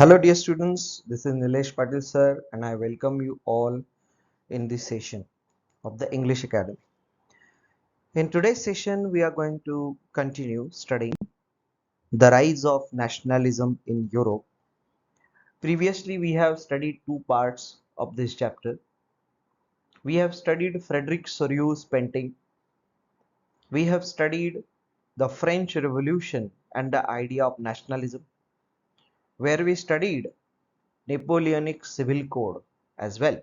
Hello dear students, this is Nilesh Patil sir and I welcome you all in this session of the English Academy. In today's session we are going to continue studying the rise of nationalism in Europe. Previously we have studied two parts of this chapter. We have studied Frederick Soreau's painting. We have studied the French Revolution and the idea of nationalism, where we studied Napoleonic Civil Code as well.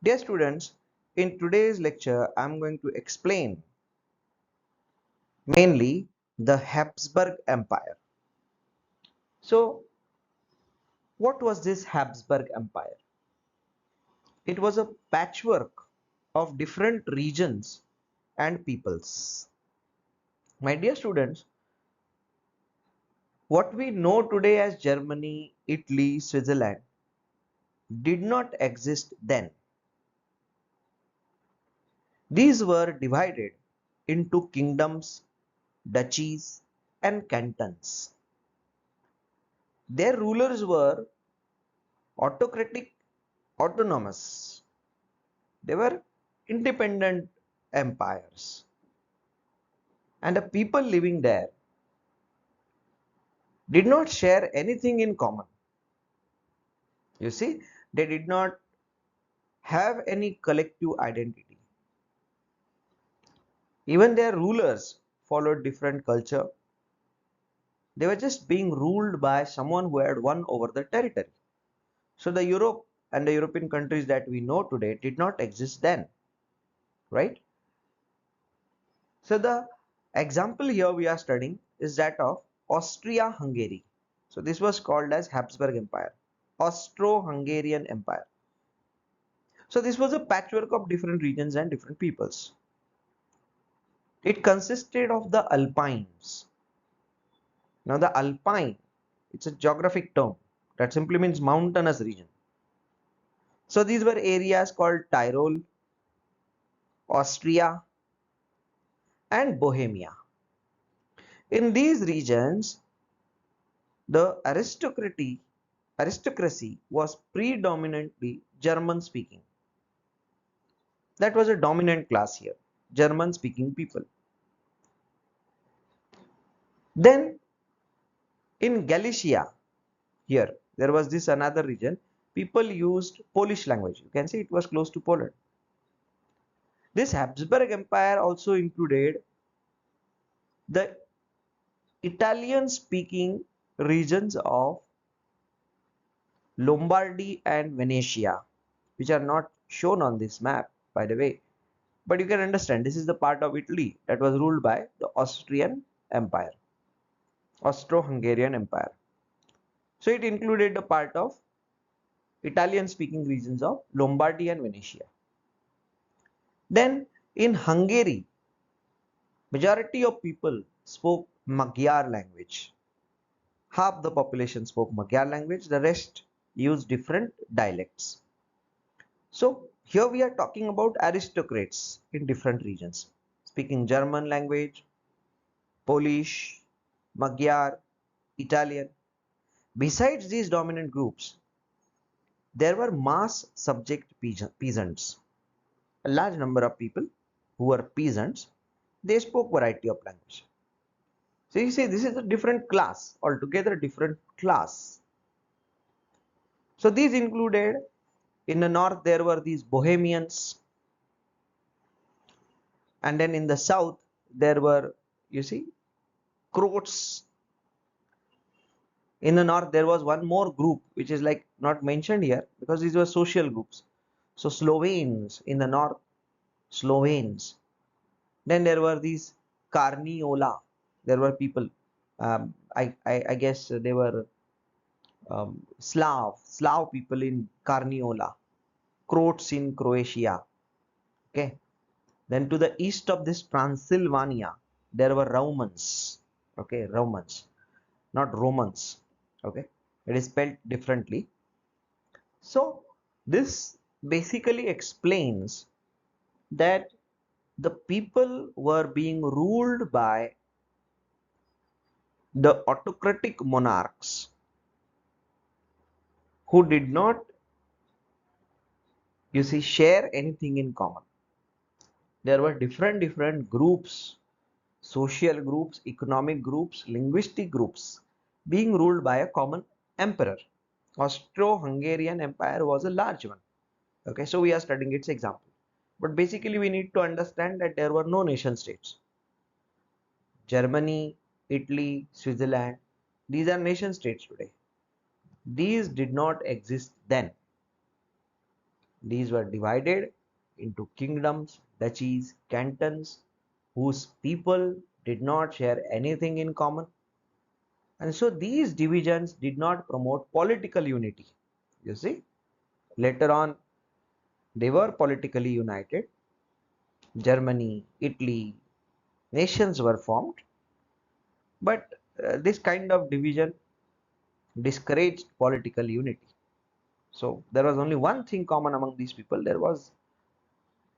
Dear students, in today's lecture, I am going to explain mainly the Habsburg Empire. So, what was this Habsburg Empire? It was a patchwork of different regions and peoples. My dear students, what we know today as Germany, Italy, Switzerland did not exist then. These were divided into kingdoms, duchies, and cantons. Their rulers were autocratic, autonomous. They were independent empires. And the people living there did not share anything in common. You see, they did not have any collective identity. Even their rulers followed different culture. They were just being ruled by someone who had won over the territory. So the Europe and the European countries that we know today did not exist then, right? So the example here we are studying is that of Austria-Hungary. So this was called as Habsburg Empire, Austro-Hungarian Empire. So this was a patchwork of different regions and different peoples. It consisted of the Alpines. Now the Alpine, it's a geographic term that simply means mountainous region. So these were areas called Tyrol, Austria, and Bohemia. In these regions, the aristocracy was predominantly German speaking. That was a dominant class here, German speaking people. Then in Galicia, here, there was this another region, people used Polish language. You can see it was close to Poland. This Habsburg Empire also included the Italian speaking regions of Lombardy and Venetia, which are not shown on this map, by the way. But you can understand this is the part of Italy that was ruled by the Austrian Empire, Austro-Hungarian Empire. So it included the part of Italian speaking regions of Lombardy and Venetia. Then in Hungary, majority of people spoke Magyar language. Half the population spoke Magyar language, the rest used different dialects. So here we are talking about aristocrats in different regions, speaking German language, Polish, Magyar, Italian. Besides these dominant groups, there were mass subject peasants. A large number of people who were peasants, they spoke variety of language. So you see, this is a different class, altogether different class. So these included, in the north there were these Bohemians, and then in the south there were, you see, Croats. In the north there was one more group which is like not mentioned here because these were social groups. So Slovenes in the north, Slovenes. Then there were these Carniola. There were people. I guess they were Slav people in Carniola, Croats in Croatia. Okay. Then to the east of this Transylvania, there were Romans. Okay, Romans, not Romans. Okay, it is spelled differently. So this basically explains that the people were being ruled by the autocratic monarchs. who did not, you see, share anything in common. There were different groups, social groups, economic groups, linguistic groups being ruled by a common emperor. Austro-Hungarian Empire was a large one. Okay, so we are studying its example. But basically, we need to understand that there were no nation states. Germany, Italy, Switzerland, these are nation states today. These did not exist then. These were divided into kingdoms, duchies, cantons, whose people did not share anything in common. And so these divisions did not promote political unity. You see, later on, they were politically united. Germany, Italy, nations were formed, but this kind of division discouraged political unity. So there was only one thing common among these people. There was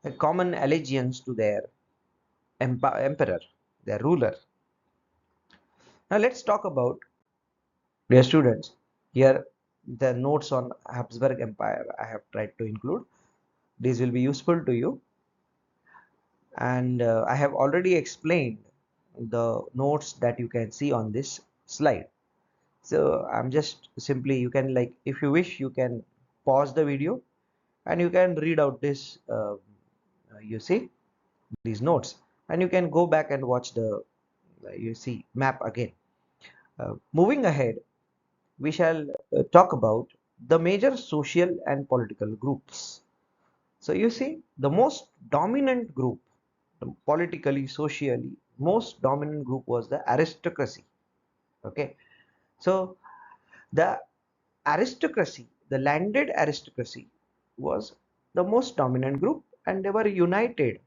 a common allegiance to their emperor, their ruler. Now let's talk about, dear students, here the notes on Habsburg Empire I have tried to include. These will be useful to you, and I have already explained the notes that you can see on this slide. So I'm just simply, you can, like, if you wish, you can pause the video and you can read out this, you see, these notes, and you can go back and watch the, you see, map again. Moving ahead, we shall talk about the major social and political groups. So you see, the most dominant group, politically, socially, most dominant group was the aristocracy. Okay, so the aristocracy, the landed aristocracy, was the most dominant group, and they were united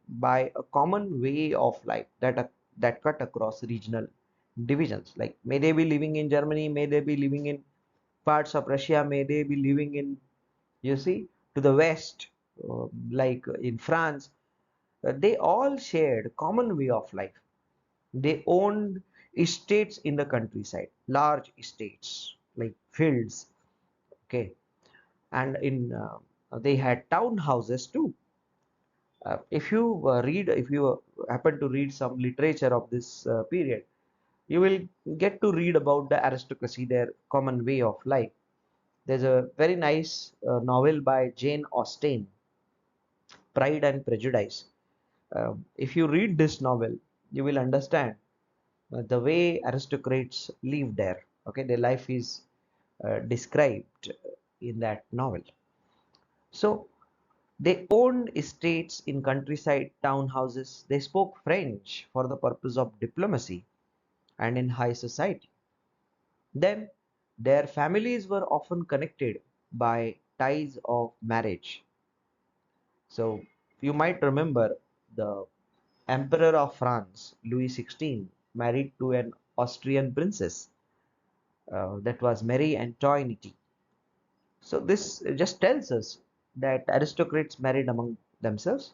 by a common way of life that cut across regional divisions. Like, may they be living in Germany, may they be living in parts of Russia, may they be living in, you see, to the west, like in France, they all shared common way of life. They owned estates in the countryside, large estates like fields. Okay, and in they had town houses too. If you happen to read some literature of this period, you will get to read about the aristocracy, their common way of life. There's a very nice novel by Jane Austen, Pride and Prejudice. If you read this novel, you will understand the way aristocrats live there. Okay, their life is described in that novel. So they owned estates in countryside townhouses. They spoke French for the purpose of diplomacy and in high society. Then their families were often connected by ties of marriage. So you might remember the Emperor of France, Louis XVI, married to an Austrian princess, that was Marie Antoinette. So this just tells us that aristocrats married among themselves,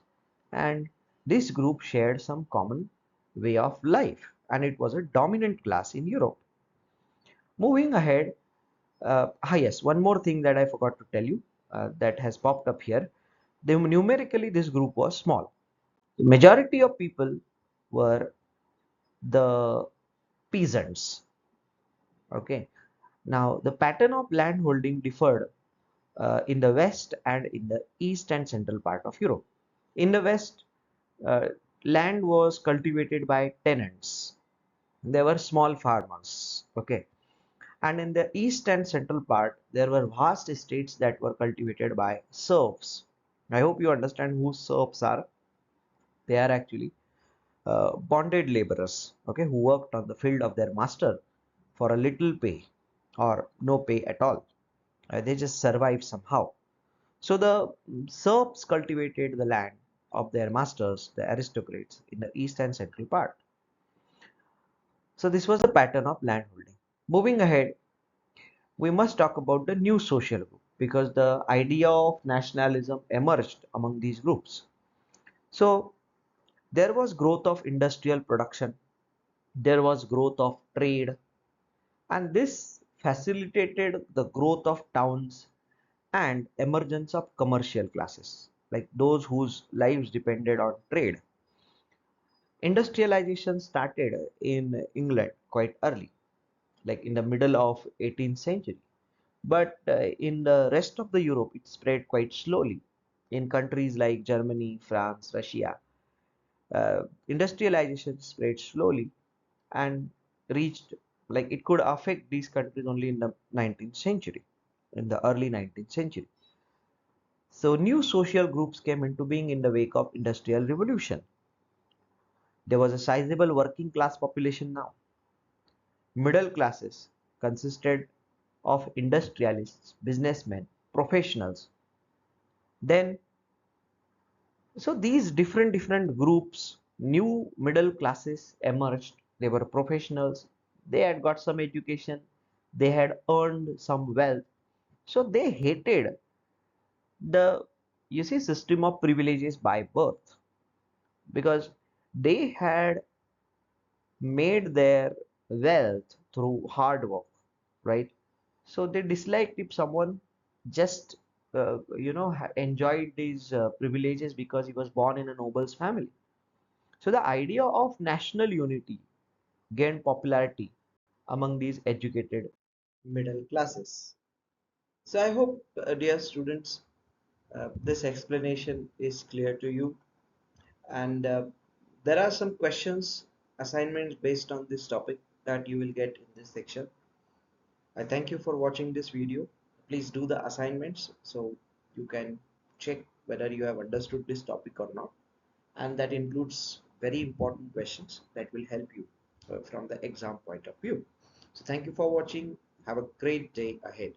and this group shared some common way of life, and it was a dominant class in Europe. Moving ahead, yes, one more thing that I forgot to tell you, that has popped up here. Numerically, this group was small. The majority of people were the peasants. Okay, now the pattern of land holding differed in the west and in the east and central part of Europe. In the west, uh, land was cultivated by tenants. There were small farmers. Okay, and in the east and central part, there were vast estates that were cultivated by serfs. I hope you understand who serfs are. They are actually bonded laborers, okay, who worked on the field of their master for a little pay or no pay at all. They just survived somehow. So the serfs cultivated the land of their masters, the aristocrats, in the east and central part. So this was the pattern of land holding. Moving ahead, we must talk about the new social group, because the idea of nationalism emerged among these groups. So there was growth of industrial production, there was growth of trade, and this facilitated the growth of towns and emergence of commercial classes, like those whose lives depended on trade. Industrialization started in England quite early, like in the middle of 18th century. But in the rest of the Europe, it spread quite slowly. In countries like Germany, France, Russia, industrialization spread slowly and reached, like it could affect these countries only in the 19th century, in the early 19th century. So new social groups came into being in the wake of industrial revolution. There was a sizable working class population now. Middle classes consisted of industrialists, businessmen, professionals. Then, so these different groups, new middle classes emerged. They were professionals. They had got some education. They had earned some wealth. So they hated the, you see, system of privileges by birth, because they had made their wealth through hard work, right? So they disliked if someone just enjoyed these privileges because he was born in a noble's family. So the idea of national unity gained popularity among these educated middle classes. So I hope, dear students, this explanation is clear to you. And there are some questions, assignments based on this topic that you will get in this section. I thank you for watching this video. Please do the assignments so you can check whether you have understood this topic or not. And that includes very important questions that will help you from the exam point of view. So thank you for watching. Have a great day ahead.